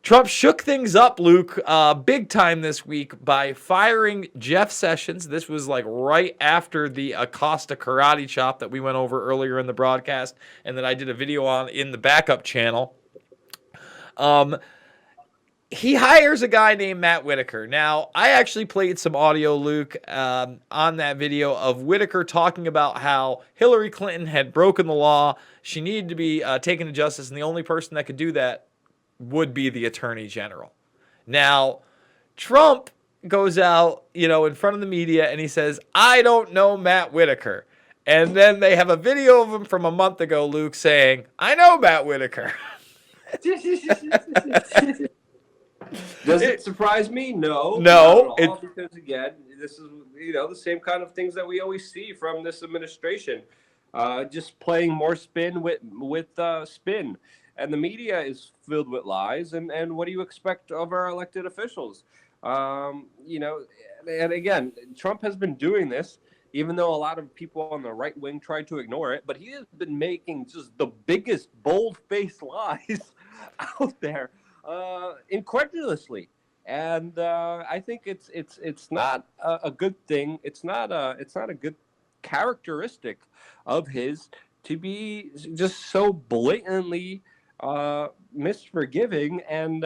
Trump shook things up, Luke, big time this week by firing Jeff Sessions. This was like right after the Acosta karate chop that we went over earlier in the broadcast and that I did a video on in the backup channel. He hires a guy named Matt Whitaker. Now, I actually played some audio, Luke, on that video of Whitaker talking about how Hillary Clinton had broken the law. She needed to be taken to justice, and the only person that could do that would be the attorney general. Now, Trump goes out, in front of the media and he says, I don't know Matt Whitaker. And then they have a video of him from a month ago, Luke, saying, I know Matt Whitaker. Does it surprise me? No. No. Because, again, this is, the same kind of things that we always see from this administration. Just playing more spin with spin. And the media is filled with lies. And what do you expect of our elected officials? And again, Trump has been doing this, even though a lot of people on the right wing tried to ignore it. But he has been making just the biggest bold-faced lies out there. Incredulously, and I think it's not a good thing. It's not a good characteristic of his to be just so blatantly misforgiving and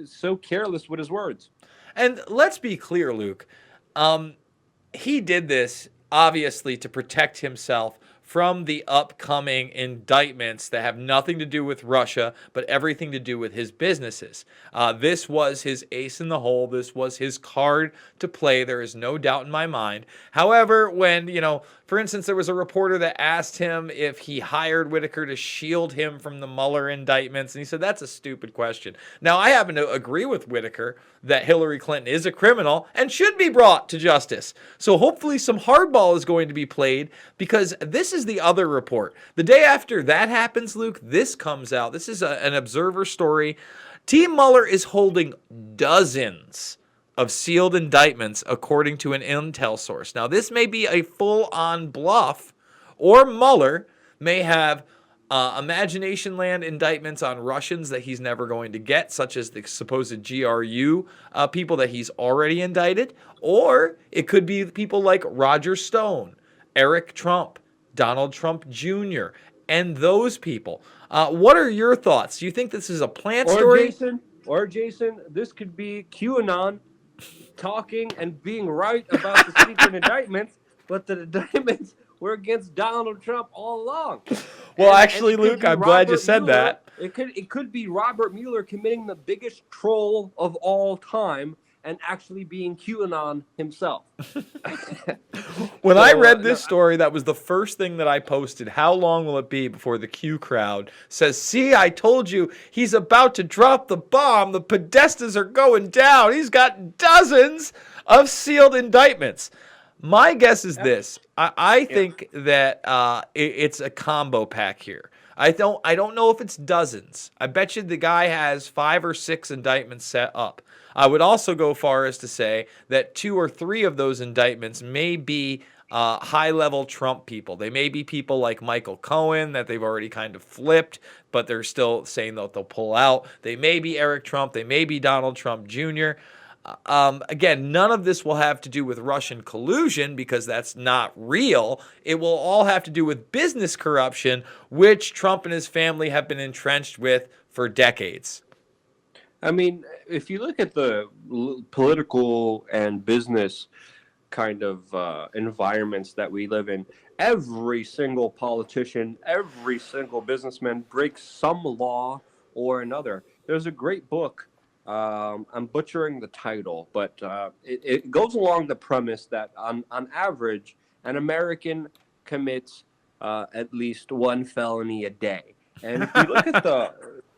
so careless with his words. And let's be clear, Luke. He did this obviously to protect himself from the upcoming indictments that have nothing to do with Russia, but everything to do with his businesses. This was his ace in the hole. This was his card to play. There is no doubt in my mind. However, when, for instance, there was a reporter that asked him if he hired Whitaker to shield him from the Mueller indictments, and he said, that's a stupid question. Now, I happen to agree with Whitaker that Hillary Clinton is a criminal and should be brought to justice. So hopefully some hardball is going to be played, because this is the other report. The day after that happens, Luke, this comes out. This is an Observer story. Team Mueller is holding dozens of sealed indictments, according to an intel source. Now, this may be a full-on bluff, or Mueller may have imagination land indictments on Russians that he's never going to get, such as the supposed GRU people that he's already indicted, or it could be people like Roger Stone, Eric Trump, Donald Trump Jr., and those people. What are your thoughts? Do you think this is a plant story? Jason, this could be QAnon talking and being right about the secret indictments, but the indictments were against Donald Trump all along. Well, actually, Luke, I'm glad you said that. It could be Robert Mueller committing the biggest troll of all time and actually being QAnon himself. When I read this story, that was the first thing that I posted. How long will it be before the Q crowd says, see, I told you, he's about to drop the bomb. The podestas are going down. He's got dozens of sealed indictments. My guess is this. I think that it's a combo pack here. I don't know if it's dozens. I bet you the guy has 5 or 6 indictments set up. I would also go far as to say that 2 or 3 of those indictments may be high-level Trump people. They may be people like Michael Cohen that they've already kind of flipped, but they're still saying that they'll pull out. They may be Eric Trump. They may be Donald Trump Jr. Again, none of this will have to do with Russian collusion because that's not real. It will all have to do with business corruption, which Trump and his family have been entrenched with for decades. I mean, if you look at the political and business kind of environments that we live in, every single politician, every single businessman breaks some law or another. There's a great book. I'm butchering the title, but it goes along the premise that on average, an American commits at least one felony a day. And if you look at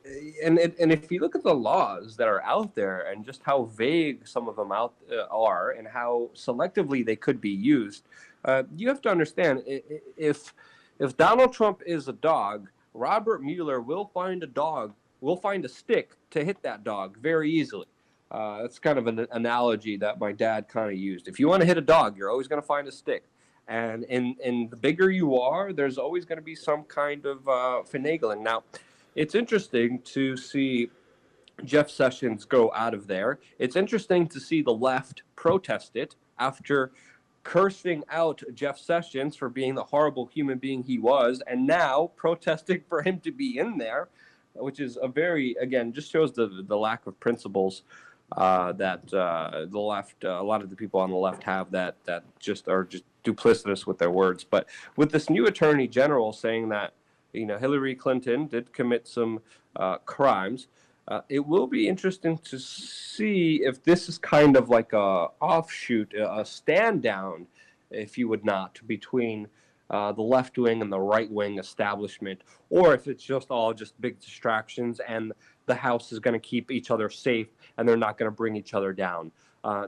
if you look at the laws that are out there and just how vague some of them are and how selectively they could be used, you have to understand if Donald Trump is a dog, Robert Mueller will find a stick to hit that dog very easily. That's kind of an analogy that my dad kind of used. If you want to hit a dog, you're always going to find a stick. And the bigger you are, there's always going to be some kind of finagling. Now, it's interesting to see Jeff Sessions go out of there. It's interesting to see the left protest it after cursing out Jeff Sessions for being the horrible human being he was, and now protesting for him to be in there, which is a very, again, just shows the lack of principles that the left, a lot of the people on the left have that just are just duplicitous with their words. But with this new attorney general saying that, Hillary Clinton did commit some crimes, it will be interesting to see if this is kind of like a offshoot, a stand down, if you would not, between the left wing and the right wing establishment, or if it's just all just big distractions and the House is going to keep each other safe and they're not going to bring each other down.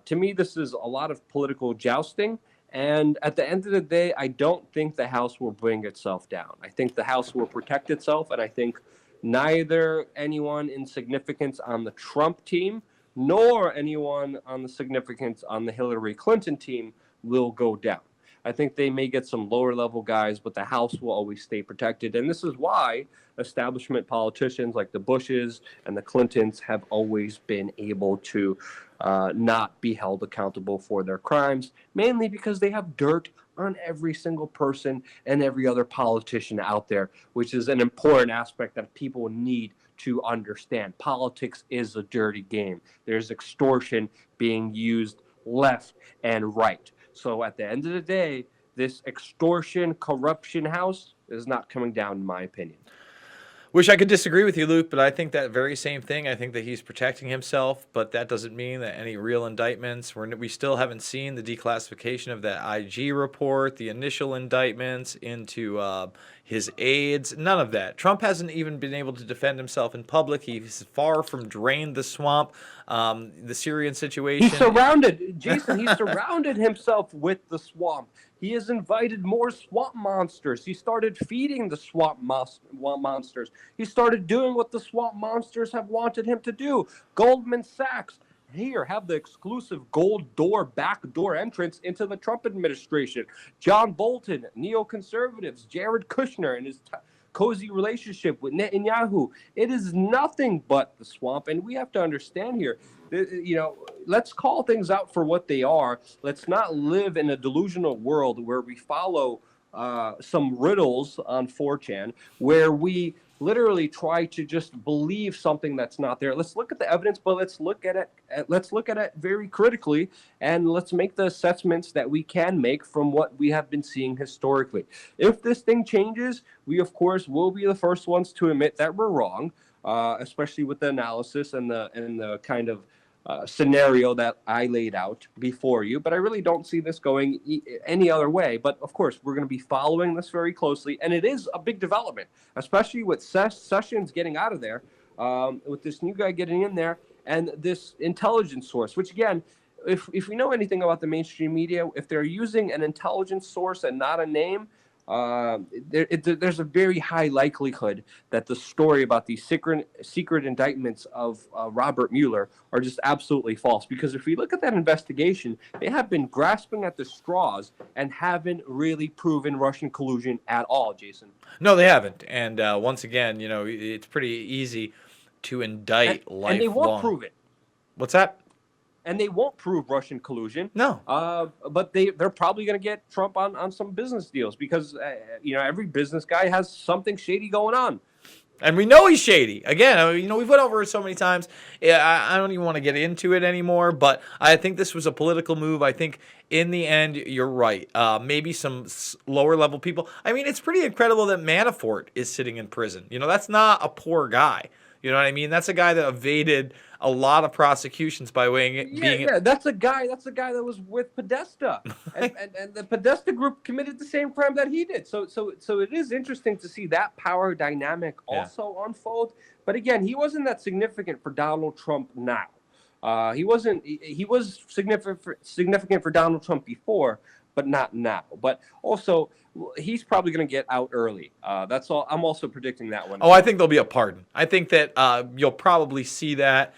To me, this is a lot of political jousting. And at the end of the day, I don't think the House will bring itself down. I think the House will protect itself, and I think neither anyone in significance on the Trump team nor anyone on the significance on the Hillary Clinton team will go down. I think they may get some lower level guys, but the House will always stay protected. And this is why establishment politicians like the Bushes and the Clintons have always been able to not be held accountable for their crimes, mainly because they have dirt on every single person and every other politician out there, which is an important aspect that people need to understand. Politics is a dirty game. There's extortion being used left and right. So at the end of the day, this extortion, corruption house is not coming down, in my opinion. Wish I could disagree with you, Luke, but I think that very same thing. I think that he's protecting himself, but that doesn't mean that any real indictments. We still haven't seen the declassification of that IG report, the initial indictments into his aides, none of that. Trump hasn't even been able to defend himself in public. He's far from drained the swamp. The Syrian situation. He surrounded himself with the swamp. He has invited more swamp monsters. He started feeding the swamp monsters. He started doing what the swamp monsters have wanted him to do. Goldman Sachs, here, have the exclusive back door entrance into the Trump administration. John Bolton, neoconservatives, Jared Kushner and his cozy relationship with Netanyahu. It is nothing but the swamp, and we have to understand here, let's call things out for what they are. Let's not live in a delusional world where we follow some riddles on 4chan, where we literally try to just believe something that's not there. Let's look at the evidence, but let's look at it very critically, and let's make the assessments that we can make from what we have been seeing historically. If this thing changes, we of course will be the first ones to admit that we're wrong, especially with the analysis and the kind of scenario that I laid out before you, but I really don't see this going any other way. But of course, we're going to be following this very closely, and it is a big development, especially with Sessions getting out of there, with this new guy getting in there, and this intelligence source, which again, if we know anything about the mainstream media, if they're using an intelligence source and not a name, there's a very high likelihood that the story about these secret indictments of Robert Mueller are just absolutely false. Because if we look at that investigation, they have been grasping at the straws and haven't really proven Russian collusion at all, Jason. No, they haven't. And once again, it's pretty easy to indict and they won't prove it. What's that? And they won't prove Russian collusion. No. But they're probably going to get Trump on some business deals because, every business guy has something shady going on. And we know he's shady. Again, we've went over it so many times. I don't even want to get into it anymore, but I think this was a political move. I think in the end, you're right. Maybe some lower level people. I mean, it's pretty incredible that Manafort is sitting in prison. That's not a poor guy. You know what I mean? That's a guy that evaded a lot of prosecutions by being. Yeah. That's a guy that was with Podesta, and the Podesta group committed the same crime that he did. So it is interesting to see that power dynamic also unfold. But again, he wasn't that significant for Donald Trump now. He wasn't. He was significant for Donald Trump before, but not now. But also, he's probably going to get out early. That's all. I'm also predicting that one. Oh, I think there'll be a pardon. I think that you'll probably see that.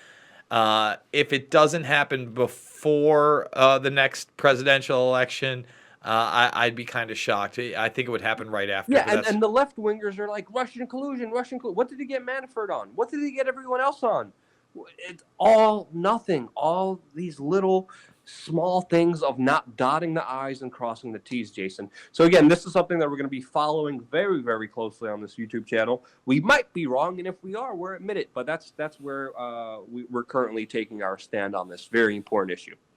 If it doesn't happen before the next presidential election, I'd be kind of shocked. I think it would happen right after. Yeah, and the left wingers are like, Russian collusion. What did he get Manafort on? What did he get everyone else on? It's all nothing. All these little small things of not dotting the I's and crossing the T's, Jason. So again, this is something that we're going to be following very, very closely on this YouTube channel. We might be wrong, and if we are, we're admit it. But that's where we're currently taking our stand on this very important issue.